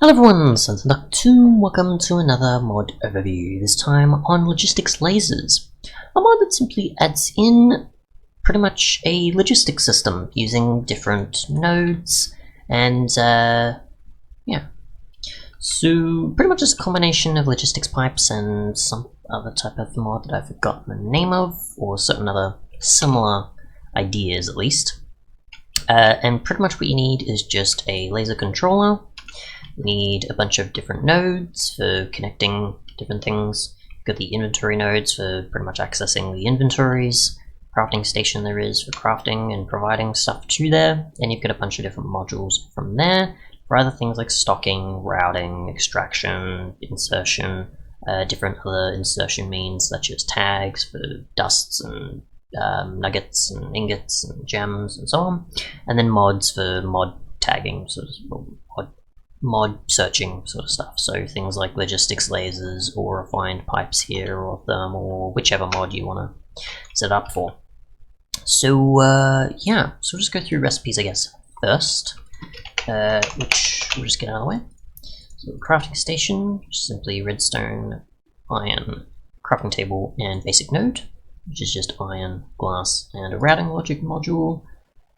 Hello everyone, Untitled, welcome to another mod overview, this time on logistics lasers. A mod that simply adds in pretty much a logistics system using different nodes and yeah. So pretty much just a combination of logistics pipes and some other type of mod that I've forgotten the name of, or certain other similar ideas at least. And pretty much what you need is just a laser controller. We need a bunch of different nodes for connecting different things. You've got the inventory nodes for pretty much accessing the inventories, crafting station there is for crafting and providing stuff to there, and you've got a bunch of different modules from there for other things like stocking, routing, extraction, insertion, different other insertion means such as tags for dusts and nuggets and ingots and gems and so on, and then mods for mod tagging, so mod searching sort of stuff, so things like logistics lasers or refined pipes here or thermal or whichever mod you want to set up for. So yeah, so we'll just go through recipes I guess first, which we'll just get out of the way. So crafting station, simply redstone, iron, crafting table and basic node, which is just iron, glass and a routing logic module,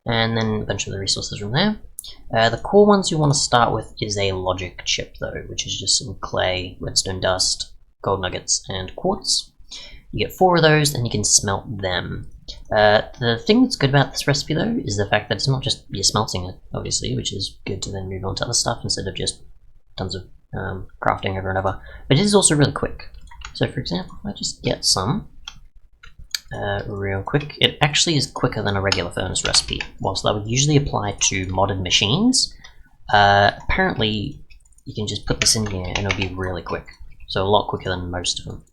and then a bunch of the resources from there. The core ones you want to start with is a logic chip though, which is just some clay, redstone dust, gold nuggets, and quartz. You get 4 of those and you can smelt them. The thing that's good about this recipe though is the fact that it's not just you're smelting it, obviously, which is good to then move on to other stuff instead of just tons of crafting over and over, but it is also really quick. So for example, if I just get some real quick. It actually is quicker than a regular furnace recipe. Whilst that would usually apply to modded machines, apparently you can just put this in here and it'll be really quick. So a lot quicker than most of them.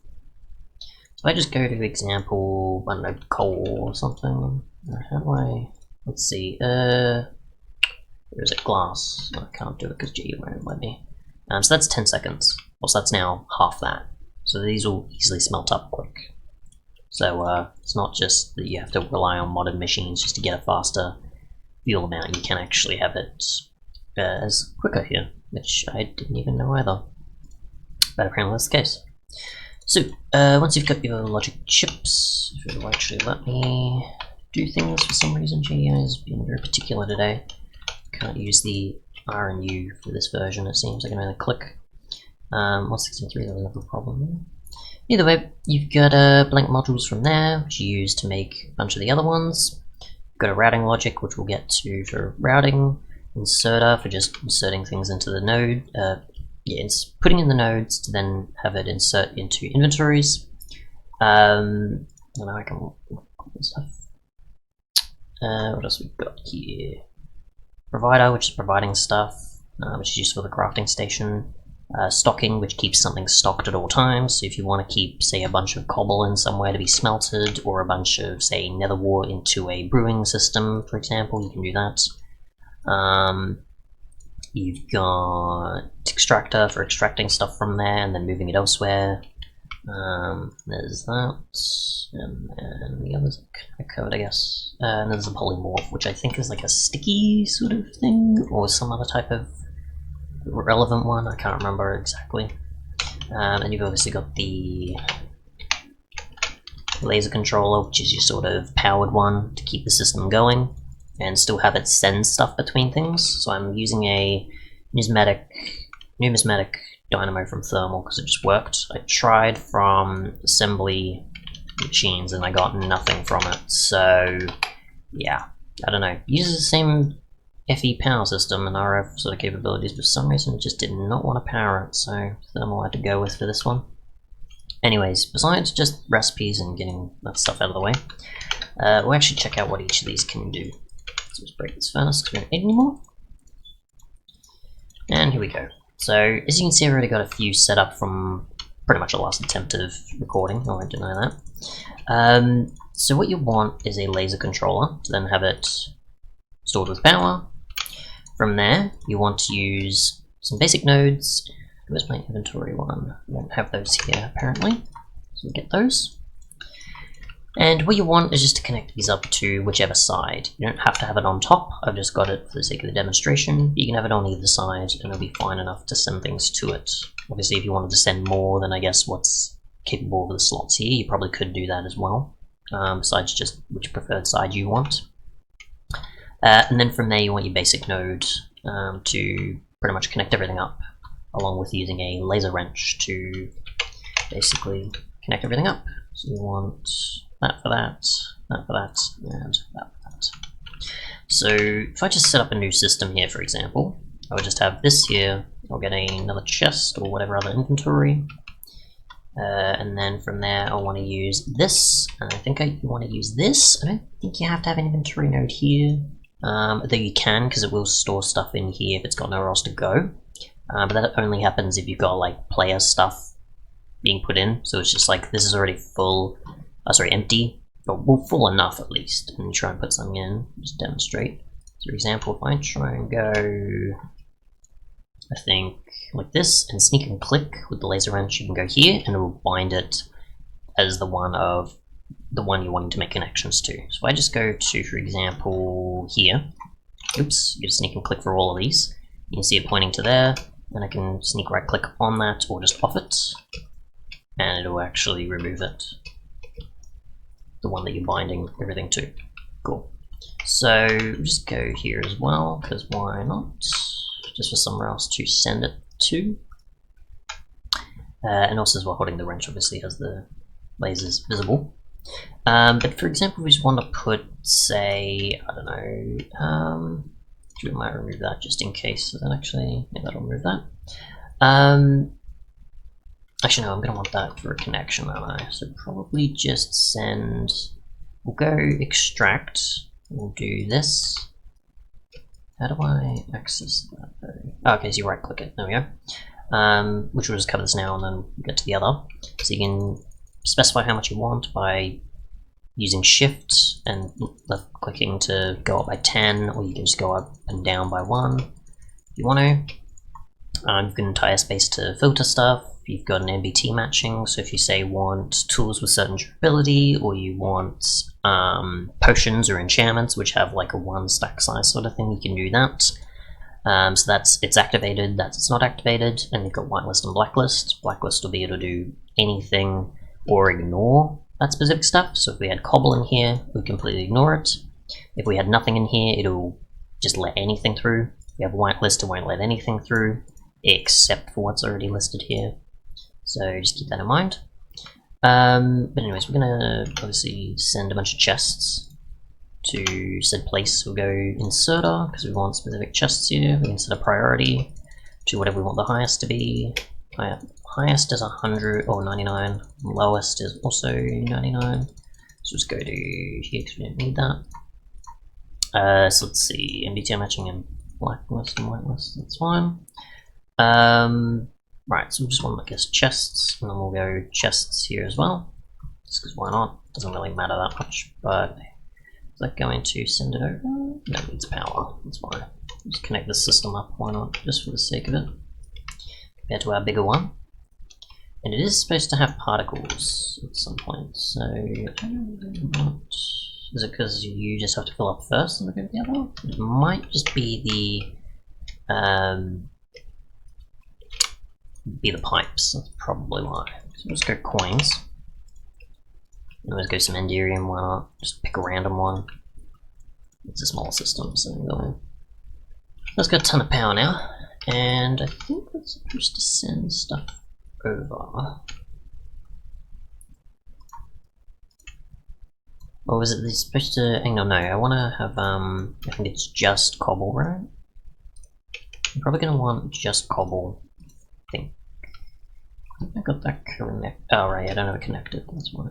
So I just go to example, I don't know, coal or something. How do I, let's see, where is it, glass? I can't do it because G won't let me. So that's 10 seconds. Also that's now half that. So these will easily smelt up quick. So it's not just that you have to rely on modded machines just to get a faster fuel amount, you can actually have it as quicker here, which I didn't even know either. But apparently that's the case. So once you've got your logic chips, if it'll actually let me do things for some reason, GDI is being very particular today. Can't use the R and U for this version, it seems. I can only click. 163 doesn't have a problem. Either way, you've got blank modules from there, which you use to make a bunch of the other ones. You've got a routing logic, which we'll get to for routing. Inserter for just inserting things into the node. Yeah, it's putting in the nodes to then have it insert into inventories. And now I can stuff. What else we've got here? Provider, which is providing stuff, which is used for the crafting station. Stocking, which keeps something stocked at all times, so if you want to keep, say, a bunch of cobble in somewhere to be smelted, or a bunch of, say, nether wart into a brewing system, for example, you can do that. You've got extractor for extracting stuff from there and then moving it elsewhere. There's that, and the others are covered, I guess. And there's a polymorph, which I think is like a sticky sort of thing, or some other type of relevant one, I can't remember exactly. And you've obviously got the laser controller, which is your sort of powered one to keep the system going and still have it send stuff between things. So I'm using a numismatic dynamo from thermal because it just worked. I tried from assembly machines and I got nothing from it, so yeah, I don't know. It uses the same FE power system and RF sort of capabilities, but for some reason it just did not want to power it, so thermal I had to go with for this one. Anyways, besides just recipes and getting that stuff out of the way, we'll actually check out what each of these can do. So let's break this furnace because we don't need any more. And here we go. So as you can see, I've already got a few set up from pretty much the last attempt of recording, I won't deny that. So what you want is a laser controller to then have it stored with power. From there, you want to use some basic nodes. Where's my inventory one? I don't have those here apparently, so we'll get those. And what you want is just to connect these up to whichever side. You don't have to have it on top. I've just got it for the sake of the demonstration. You can have it on either side and it'll be fine enough to send things to it. Obviously, if you wanted to send more than I guess what's capable of the slots here, you probably could do that as well, besides just which preferred side you want. And then from there you want your basic node to pretty much connect everything up, along with using a laser wrench to basically connect everything up. So you want that for that, that for that, and that for that. So if I just set up a new system here, for example, I would just have this here, I'll get another chest or whatever other inventory, and then from there I'll want to use this, and I think I want to use this. I don't think you have to have an inventory node here, though you can, because it will store stuff in here if it's got nowhere else to go, but that only happens if you've got like player stuff being put in, so it's just like this is already full, empty, but well, full enough at least, and you try and put something in, just demonstrate. So for example, if I try and go, I think like this, and sneak and click with the laser wrench, you can go here, and it will bind it as the one you're wanting to make connections to. So if I just go to, for example, here, oops, you just sneak and click for all of these, you can see it pointing to there, and I can sneak right click on that, or just off it, and it'll actually remove it, the one that you're binding everything to. Cool. So just go here as well, because why not? Just for somewhere else to send it to. And also as well, holding the wrench obviously has the lasers visible. But for example, we just want to put, say, I don't know, we might remove that just in case. Actually, yeah, that'll remove that. Actually, no, I'm going to want that for a connection, aren't I? So probably just send, we'll go extract, we'll do this. How do I access that though? Oh, okay, so you right click it, there we go. Which will just cover this now and then get to the other. So you can specify how much you want by using shift and left clicking to go up by 10, or you can just go up and down by 1 if you want to. You've got an entire space to filter stuff. You've got an NBT matching, so if you say want tools with certain durability, or you want potions or enchantments which have like a 1 stack size sort of thing, you can do that. So it's activated, it's not activated, and you've got whitelist and blacklist. Blacklist will be able to do anything or ignore that specific stuff. So if we had cobble in here, we completely ignore it. If we had nothing in here, it'll just let anything through. If we have whitelist, it won't let anything through, except for what's already listed here. So just keep that in mind. But anyways, we're gonna obviously send a bunch of chests to said place. We'll go inserter, because we want specific chests here. We can set a priority to whatever we want the highest to be. Highest is 100 or 99, lowest is also 99. So let's go to here because we don't need that. So let's see, MBTI matching and blacklist and whitelist, that's fine. Right, so we just want to, I guess, chests, and then we'll go chests here as well, just because why not? Doesn't really matter that much, but is that going to send it over? No, it needs power, that's fine. Just connect the system up, why not, just for the sake of it, compared to our bigger one. And it is supposed to have particles at some point, so I don't know what, is it because you just have to fill up first and then go to the other? It might just be the pipes, that's probably why. So let's go coins. And let's go some Enderium, why not? Just pick a random one. It's a small system, so let's go a ton of power now. And I think that's supposed to send stuff over. Or was it supposed to, hang on, no, I want to have, I think it's just cobble, right? I'm probably going to want just cobble. I think I got that connected. Oh right, I don't have it connected, that's why.